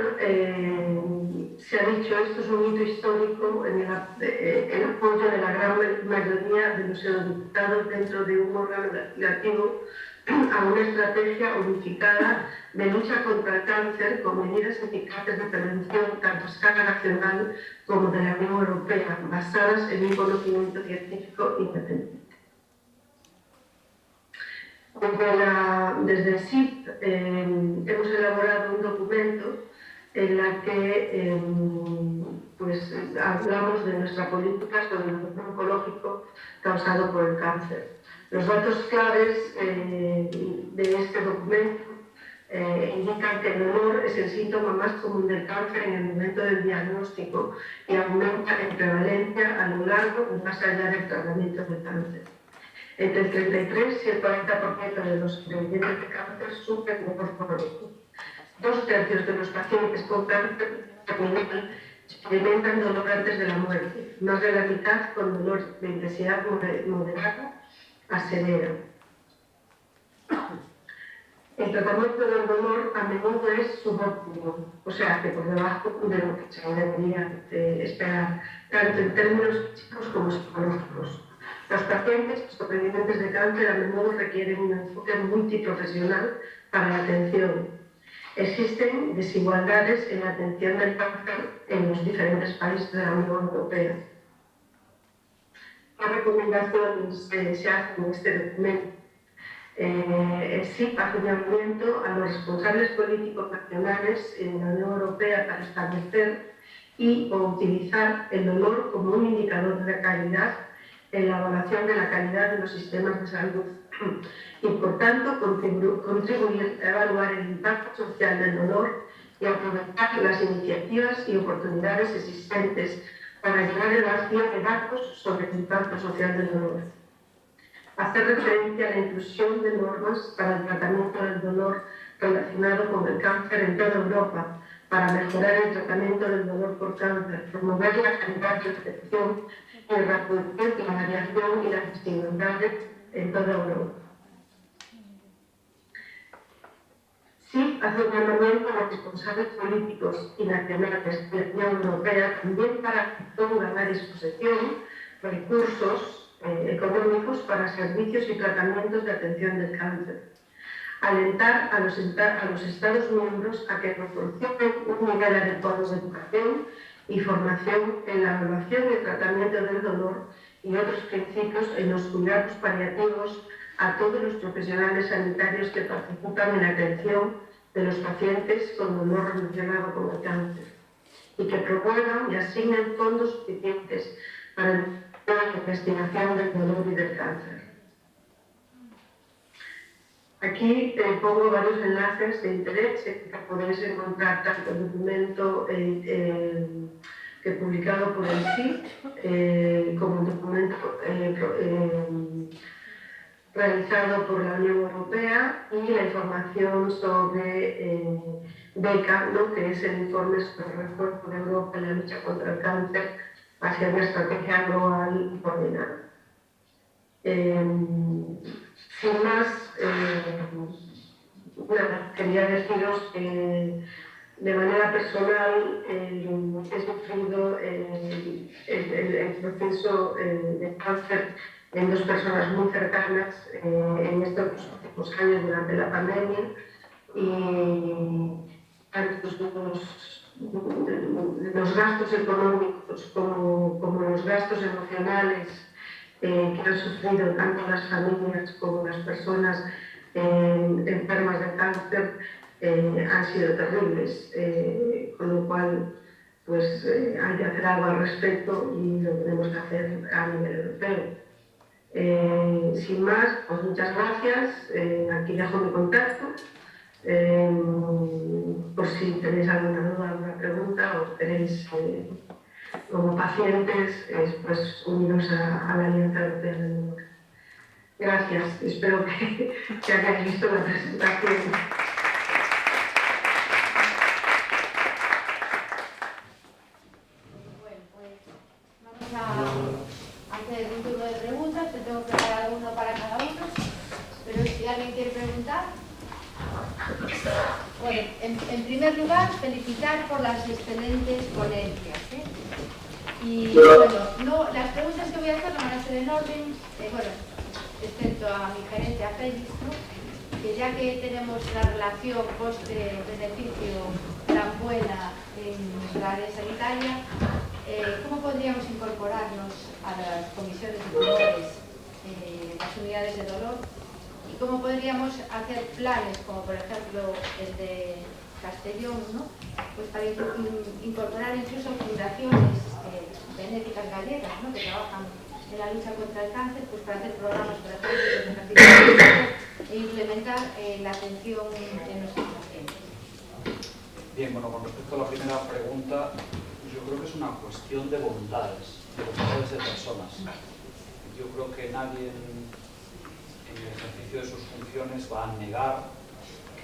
se ha dicho, esto es un hito histórico en el apoyo de la gran mayoría de los eurodiputados dentro de un órgano legislativo a una estrategia unificada de lucha contra el cáncer con medidas eficaces de prevención tanto a escala nacional como de la Unión Europea, basadas en un conocimiento científico independiente. Desde el SIP hemos elaborado un documento en el que hablamos de nuestra política sobre el enfermo oncológico causado por el cáncer. Los datos claves de este documento indican que el dolor es el síntoma más común del cáncer en el momento del diagnóstico y aumenta en prevalencia a lo largo y más allá del tratamiento del cáncer. Entre el 33 y el 40% de los sobrevivientes de cáncer sufren dolor crónico. 2/3 de los pacientes con cáncer terminal experimentan dolor antes de la muerte, más de la mitad con dolor de intensidad moderada a severa. El tratamiento del dolor a menudo es subóptimo, o sea que por debajo de lo que se debería esperar, tanto en términos físicos como psicológicos. Los pacientes sobrevivientes de cáncer a menudo requieren un enfoque multiprofesional para la atención. Existen desigualdades en la atención del cáncer en los diferentes países de la Unión Europea. ¿Qué recomendaciones se hacen en este documento? El SIP hace un llamamiento a los responsables políticos nacionales en la Unión Europea para establecer o utilizar el dolor como un indicador de calidad en la evaluación de la calidad de los sistemas de salud y, por tanto, contribuir a evaluar el impacto social del dolor y aprovechar las iniciativas y oportunidades existentes para llevar el vacío de datos sobre el impacto social del dolor. Hacer referencia a la inclusión de normas para el tratamiento del dolor relacionado con el cáncer en toda Europa, para mejorar el tratamiento del dolor por cáncer, promover la calidad de detección y reducir la variación y las desigualdades en toda Europa. Sí, hace un llamamiento a los responsables políticos y nacionales de la Unión Europea también para que pongan a disposición recursos económicos para servicios y tratamientos de atención del cáncer. Alentar a los Estados miembros a que proporcionen un nivel adecuado de educación y formación en la evaluación y tratamiento del dolor y otros principios en los cuidados paliativos a todos los profesionales sanitarios que participan en la atención de los pacientes con dolor relacionado con el cáncer y que promuevan y asignen fondos suficientes para la investigación del dolor y del cáncer. Aquí pongo varios enlaces de interés que podéis encontrar tanto el documento que publicado por el SIP como el documento realizado por la Unión Europea y la información sobre BECA, que es el informe sobre el refuerzo de Europa en la lucha contra el cáncer hacia una estrategia global y coordinada. Sin más, quería deciros que de manera personal he sufrido el proceso de cáncer en dos personas muy cercanas en estos últimos años durante la pandemia y tanto los gastos económicos como los gastos emocionales que han sufrido tanto las familias como las personas enfermas de cáncer han sido terribles, con lo cual pues hay que hacer algo al respecto y lo tenemos que hacer a nivel europeo. Sin más, pues muchas gracias. Aquí dejo mi contacto. Por si tenéis alguna duda, alguna pregunta o queréis, como pacientes, pues uniros a la Alianza Europea del Dolor. Gracias. Espero que hayáis visto la presentación. Bueno, pues vamos a hacer un turno de preguntas. Te tengo preparado uno para cada uno. Pero si alguien quiere preguntar. Bueno, en primer lugar, felicitar por las excelentes ponencias. Y bueno, las preguntas que voy a hacer no van a ser en orden, bueno, excepto a mi gerente, a Félix, ¿no? Que ya que tenemos la relación coste-beneficio tan buena en nuestra área sanitaria, ¿cómo podríamos incorporarnos a las comisiones de tumores, las unidades de dolor? ¿Y cómo podríamos hacer planes, como por ejemplo el de Castellón, ¿no? Pues para incorporar incluso fundaciones benéficas gallegas, ¿no? Que trabajan en la lucha contra el cáncer, pues para hacer programas, por ejemplo, e implementar la atención de nuestros pacientes? Bien, bueno, con respecto a la primera pregunta, yo creo que es una cuestión de voluntades de personas. Yo creo que nadie en el ejercicio de sus funciones va a negar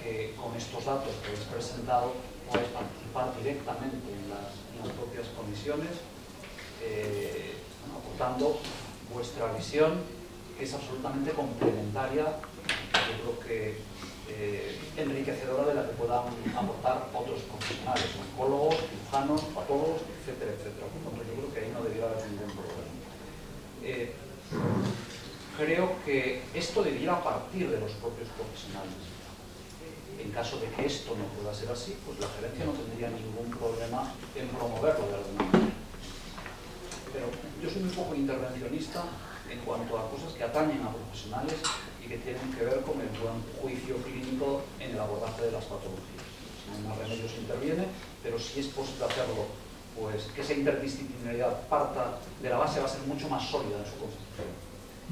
que con estos datos que habéis presentado podéis participar directamente en las propias comisiones, aportando vuestra visión, que es absolutamente complementaria, yo creo que enriquecedora de la que puedan aportar otros profesionales, oncólogos, cirujanos, patólogos, etcétera, etcétera. Por tanto, yo creo que ahí no debiera haber ningún problema. Creo que esto debiera partir de los propios profesionales. En caso de que esto no pueda ser así, pues la gerencia no tendría ningún problema en promoverlo de alguna manera. Pero yo soy un poco intervencionista en cuanto a cosas que atañen a profesionales y que tienen que ver con el buen juicio clínico en el abordaje de las patologías. Si no hay más remedio se interviene, pero si es posible hacerlo, pues que esa interdisciplinaridad parta de la base va a ser mucho más sólida en su concepción.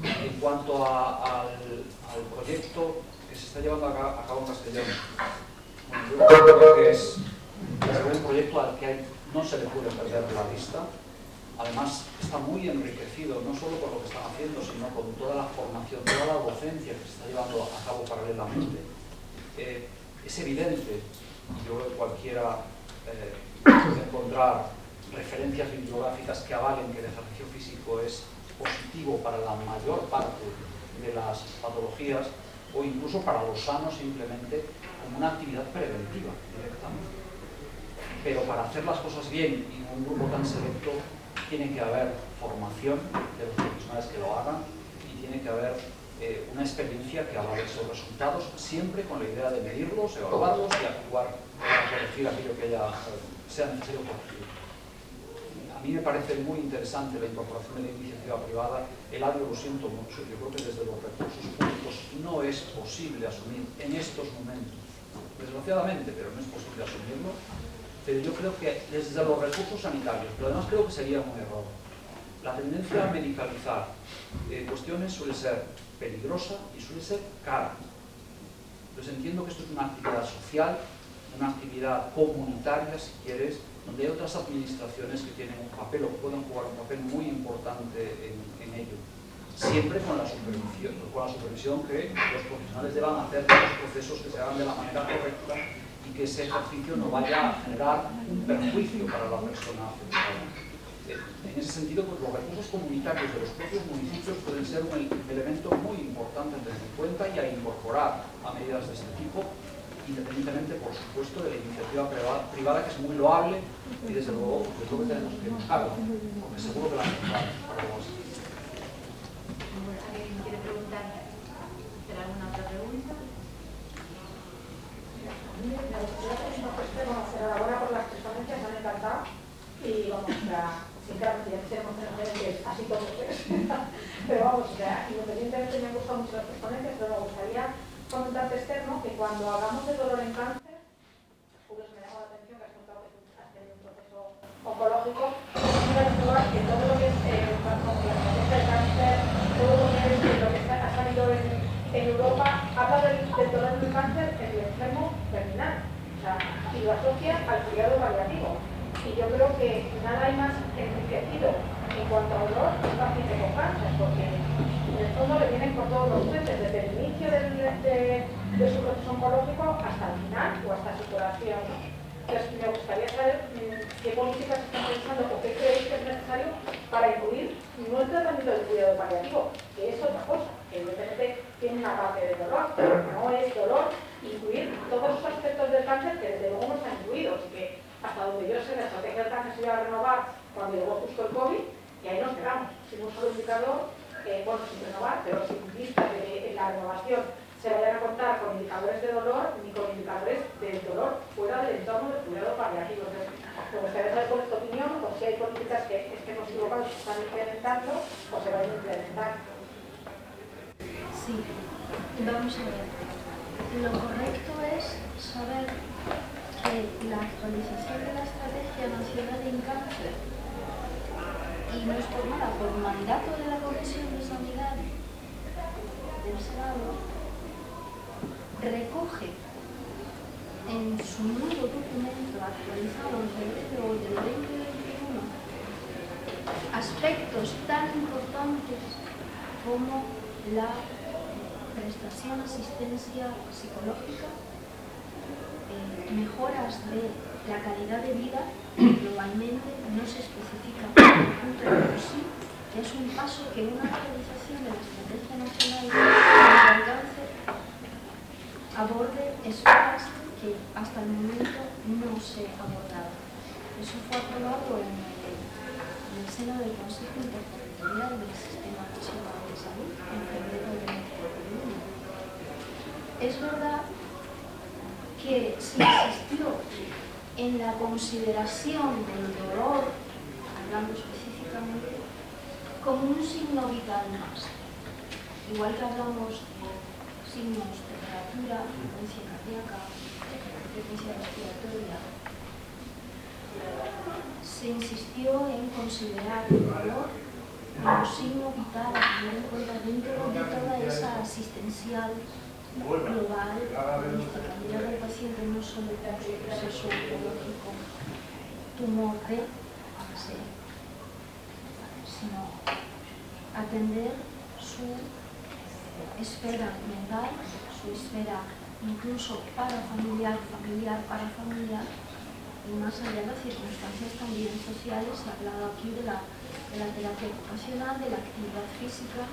En cuanto al proyecto que se está llevando a cabo en Castellón, bueno, yo creo que es un proyecto al que no se le puede perder la vista. Además, está muy enriquecido, no solo por lo que están haciendo, sino con toda la formación, toda la docencia que se está llevando a cabo paralelamente. Es evidente, yo creo que cualquiera puede encontrar referencias bibliográficas que avalen que el ejercicio físico es positivo para la mayor parte de las patologías, o incluso para los sanos simplemente como una actividad preventiva directamente. Pero para hacer las cosas bien y en un grupo tan selecto, tiene que haber formación de los profesionales que lo hagan y tiene que haber una experiencia que avale esos resultados, siempre con la idea de medirlos, evaluarlos y actuar para corregir aquello que sea necesario corregir. A mí me parece muy interesante la incorporación de la iniciativa privada. El ADIO lo siento mucho, yo creo que desde los recursos públicos no es posible asumir en estos momentos, desgraciadamente, pero no es posible asumirlo. Pero yo creo que desde los recursos sanitarios, pero además creo que sería un error. La tendencia a medicalizar cuestiones suele ser peligrosa y suele ser cara. Entonces entiendo que esto es una actividad social, una actividad comunitaria, si quieres, donde hay otras administraciones que tienen un papel o pueden jugar un papel muy importante en ello. Siempre con la supervisión que los profesionales deban hacer de los procesos que se hagan de la manera correcta y que ese ejercicio no vaya a generar un perjuicio para la persona afectada. En ese sentido, pues, los recursos comunitarios de los propios municipios pueden ser un elemento muy importante a tener en cuenta y a incorporar a medidas de este tipo, independientemente, por supuesto, de la iniciativa privada, que es muy loable y, desde luego, es lo que tenemos que buscar, porque seguro que la necesitamos para algo así. ¿Alguien quiere preguntar? ¿Hacer alguna otra pregunta? Me gustaría hacer una cuestión, ahora por las tres ponencias me han encantado y vamos, sinceramente ya quisiéramos tener gerentes así como ustedes, pero vamos, independientemente me han gustado mucho las tres ponencias, pero me gustaría comentarte, Esther, que cuando hablamos de dolor en cáncer, pues me llama la atención que has contado que has tenido un proceso oncológico, en primer lugar que todo lo que es la patología del cáncer, todo lo que es habla del dolor del cáncer en el enfermo terminal, o sea, y lo asocia al cuidado paliativo. Y yo creo que nada hay más enriquecido en cuanto a dolor que un paciente con cáncer, porque en el fondo le vienen por todos los frentes, desde el inicio de su proceso oncológico hasta el final o hasta su curación. Entonces, me gustaría saber qué políticas están pensando o qué creéis que es necesario para incluir no el tratamiento del cuidado paliativo, que es otra cosa, que evidentemente tiene una parte de dolor, pero no es dolor, incluir todos los aspectos del cáncer que desde luego no están incluidos, y que hasta donde yo sé la estrategia del cáncer se iba a renovar cuando llegó justo el COVID, y ahí nos quedamos, sin un solo indicador, bueno, sin renovar, pero sin vista de que en la renovación se vayan a contar con indicadores de dolor ni con indicadores del dolor fuera del entorno del cuidado paliativo. Entonces, me gustaría saber cuál es tu opinión, o si hay políticas que estemos equivocados que se están implementando o se vayan a implementar. Sí, vamos a ver. Lo correcto es saber que la actualización de la Estrategia Nacional en Cáncer, y no es por nada, por mandato de la Comisión de Sanidad del Senado, recoge en su nuevo documento actualizado en febrero del 2021 aspectos tan importantes como la prestación de asistencia psicológica, mejoras de la calidad de vida. Globalmente no se especifica el punto, pero sí que es un paso que una actualización de la Estrategia Nacional contra el Cáncer aborde esferas que hasta el momento no se abordaban. Eso fue aprobado en el seno del Consejo Interterritorial del Sistema Nacional de Salud en febrero de 2021. Es verdad que se insistió en la consideración del dolor, hablando específicamente, como un signo vital más. Igual que hablamos de signos de temperatura, frecuencia cardíaca, frecuencia respiratoria, se insistió en considerar el dolor como signo vital a tener en cuenta dentro de toda esa asistencial global, holística, mirar al paciente no solo por su proceso oncológico, tumor de cáncer, sino atender su esfera mental, su esfera incluso parafamiliar, parafamiliar, y más allá de las circunstancias también sociales. Se ha hablado aquí de la terapia ocupacional, de la actividad física,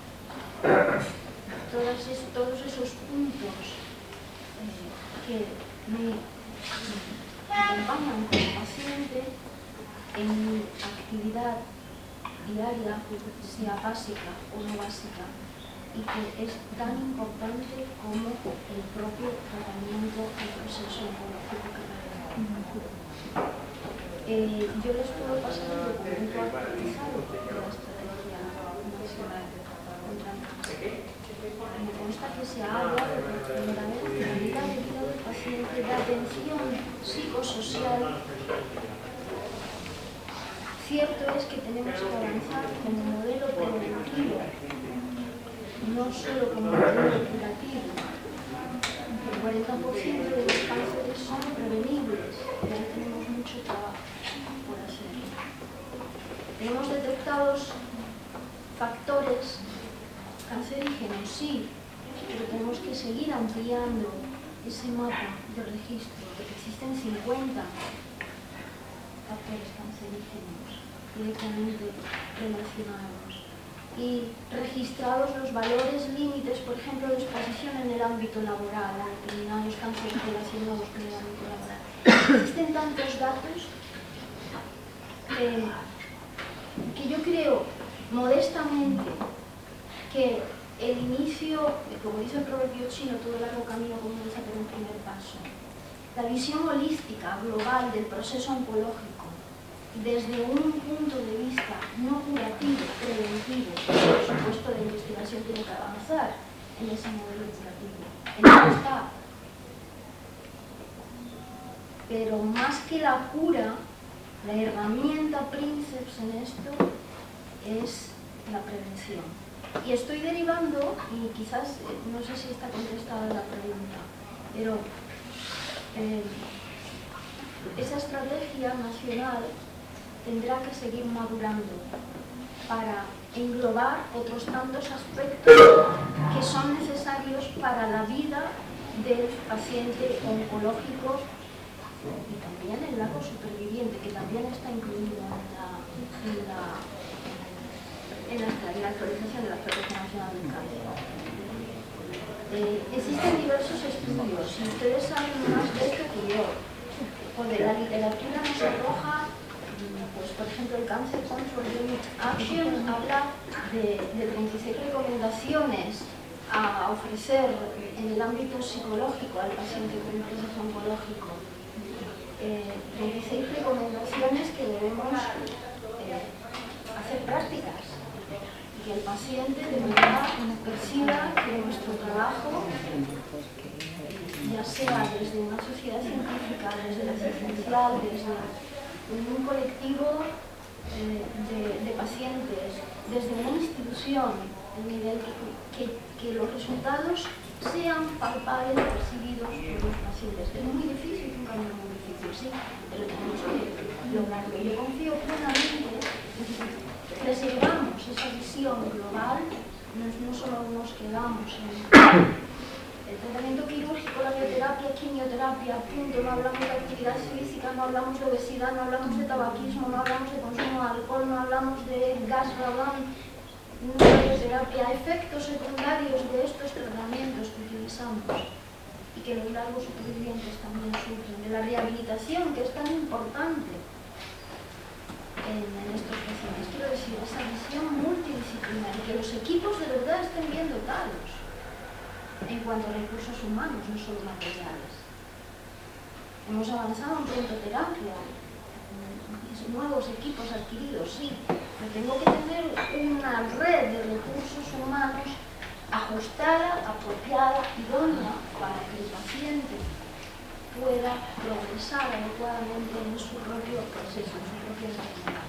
todos esos puntos que me acompañan como paciente en mi actividad diaria, sea básica o no básica, y que es tan importante como el propio tratamiento del proceso oncológico que realizamos. Yo les puedo pasar el documento actualizado de la Estrategia Nacional contra el Cáncer. Me consta que se ha hablado por primera vez de la calidad de vida del paciente, de atención psicosocial. Cierto es que tenemos que avanzar como modelo preventivo, no solo como modelo curativo. El 40% de los cánceres son prevenibles, y ahí tenemos mucho trabajo por hacer. Tenemos detectados factores cancerígenos, sí, pero tenemos que seguir ampliando ese mapa de registro, de que existen 50 factores cancerígenos directamente relacionados y registrados los valores límites, por ejemplo, de exposición en el ámbito laboral a determinados cánceres relacionados con el ámbito laboral. Existen tantos datos que yo creo modestamente que el inicio, como dice el proverbio chino, todo largo camino comienza por un primer paso. La visión holística, global del proceso oncológico, desde un punto de vista no curativo, preventivo, por supuesto la investigación tiene que avanzar en ese modelo curativo. En eso está. Pero más que la cura, la herramienta princeps en esto es la prevención. Y estoy derivando, y quizás, no sé si está contestada la pregunta, pero esa estrategia nacional tendrá que seguir madurando para englobar otros tantos aspectos que son necesarios para la vida del paciente oncológico y también el largo superviviente, que también está incluido en la actualización de la Estrategia Nacional del Cáncer. Existen diversos estudios, y ustedes saben más de esto que yo. Donde la literatura nos arroja, pues por ejemplo el Cancer Control Unit Action habla de 36 recomendaciones a ofrecer en el ámbito psicológico al paciente con un proceso oncológico. 36 recomendaciones que debemos hacer prácticas y que el paciente de verdad perciba que nuestro trabajo, ya sea desde una sociedad científica, desde la asistencial, desde un colectivo de pacientes, desde una institución, el nivel que los resultados sean palpables, percibidos por los pacientes. Es muy difícil, un camino muy difícil, sí, pero tenemos que lograrlo. Yo confío plenamente en que sirvamos esa visión global, no solo nos quedamos en el tratamiento quirúrgico, la bioterapia, quimioterapia, punto. No hablamos de actividad física, no hablamos de obesidad, no hablamos de tabaquismo, no hablamos de consumo de alcohol, no hablamos de gas radón, no de terapia, efectos secundarios de estos tratamientos que utilizamos y que los largos supervivientes también sufren, de la rehabilitación, que es tan importante en estos pacientes. Quiero decir, esa visión multidisciplinaria, que los equipos de verdad estén bien dotados en cuanto a recursos humanos, no solo materiales. Hemos avanzado en prontoterapia, nuevos equipos adquiridos, sí, pero tengo que tener una red de recursos humanos ajustada, apropiada, idónea, para que el paciente pueda progresar adecuadamente en su propio proceso, en su propia enfermedad.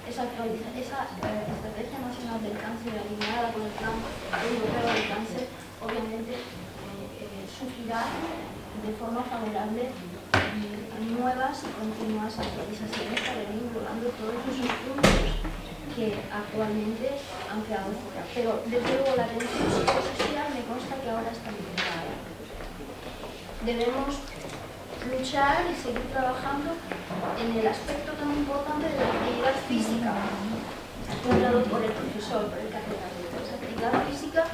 Esa Estrategia Nacional del Cáncer, alineada con el Plan Europeo del Cáncer, obviamente sufrirá de forma favorable nuevas y continuas actualizaciones para ir vinculando todos esos puntos que actualmente han quedado fuera. Pero desde luego la atención psicosocial me consta que ahora está integrada. Debemos luchar y seguir trabajando en el aspecto tan importante de la actividad física, hablado por el profesor, por el catedrático. Esa actividad física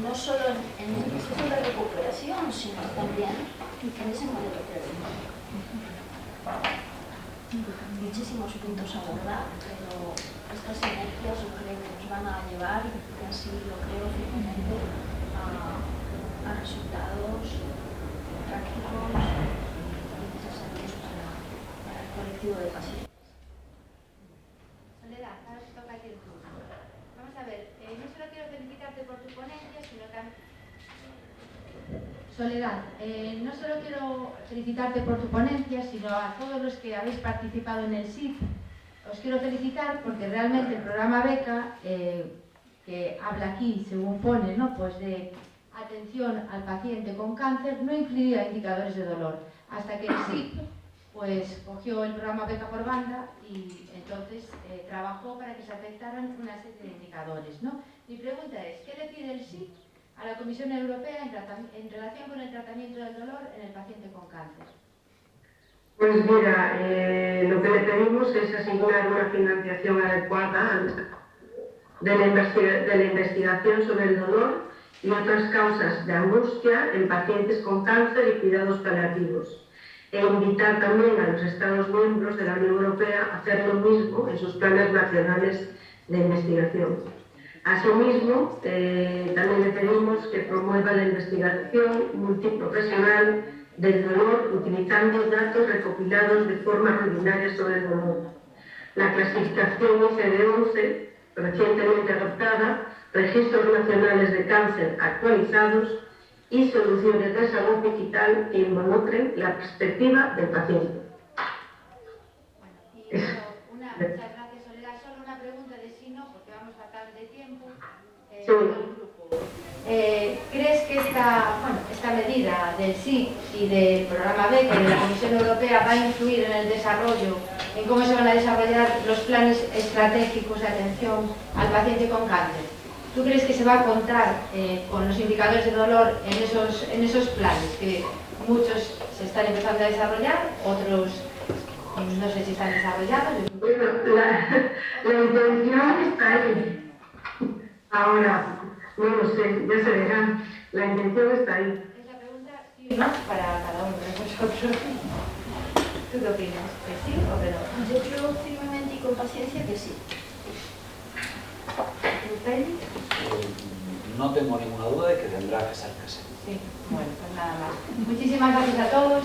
no solo en el proceso de recuperación, sino también en ese momento previo. Muchísimos puntos a abordar, pero estas energías yo creo que nos van a llevar, y así lo creo firmemente, a resultados prácticos y necesarios para el colectivo de pacientes. Soledad, ahora te toca a ti el turno. Vamos a ver, no solo quiero felicitarte por tu ponencia, sino también... Soledad, no solo quiero felicitarte por tu ponencia, sino a todos los que habéis participado en el SIP. Os quiero felicitar porque realmente el programa Beca, que habla aquí, según pone, ¿no?, pues de atención al paciente con cáncer, no incluía indicadores de dolor, hasta que el SIP pues cogió el programa Beca por banda y entonces trabajó para que se aceptaran una serie de indicadores, ¿no? Mi pregunta es, ¿qué le pide el SIP a la Comisión Europea en relación con el tratamiento del dolor en el paciente con cáncer? Pues mira, lo que le pedimos es asignar una financiación adecuada de la investigación sobre el dolor y otras causas de angustia en pacientes con cáncer y cuidados paliativos, e invitar también a los Estados miembros de la Unión Europea a hacer lo mismo en sus planes nacionales de investigación. Asimismo, también le pedimos que promueva la investigación multiprofesional del dolor utilizando datos recopilados de forma rutinaria sobre el dolor. La clasificación ICD-11, recientemente adoptada, registros nacionales de cáncer actualizados y soluciones de salud digital que involucren la perspectiva del paciente. Muchas gracias, Soledad. Solo una pregunta de sí, no, porque vamos fatal de tiempo. ¿Crees que esta medida del SIC y del programa B de la Comisión Europea va a influir en el desarrollo, en cómo se van a desarrollar los planes estratégicos de atención al paciente con cáncer? ¿Tú crees que se va a contar con los indicadores de dolor en esos planes, que muchos se están empezando a desarrollar, otros no sé si están desarrollados? Bueno, la intención está ahí. Ahora, no lo sé, ya se verá. La intención está ahí. Es la pregunta, sí o no, para cada uno de vosotros. ¿Tú qué opinas? ¿Que sí o que no? Yo creo firmemente y con paciencia que sí. ¿Tú, Félix? No tengo ninguna duda de que tendrá que ser que sí. Sí, bueno, pues nada más. Muchísimas gracias a todos.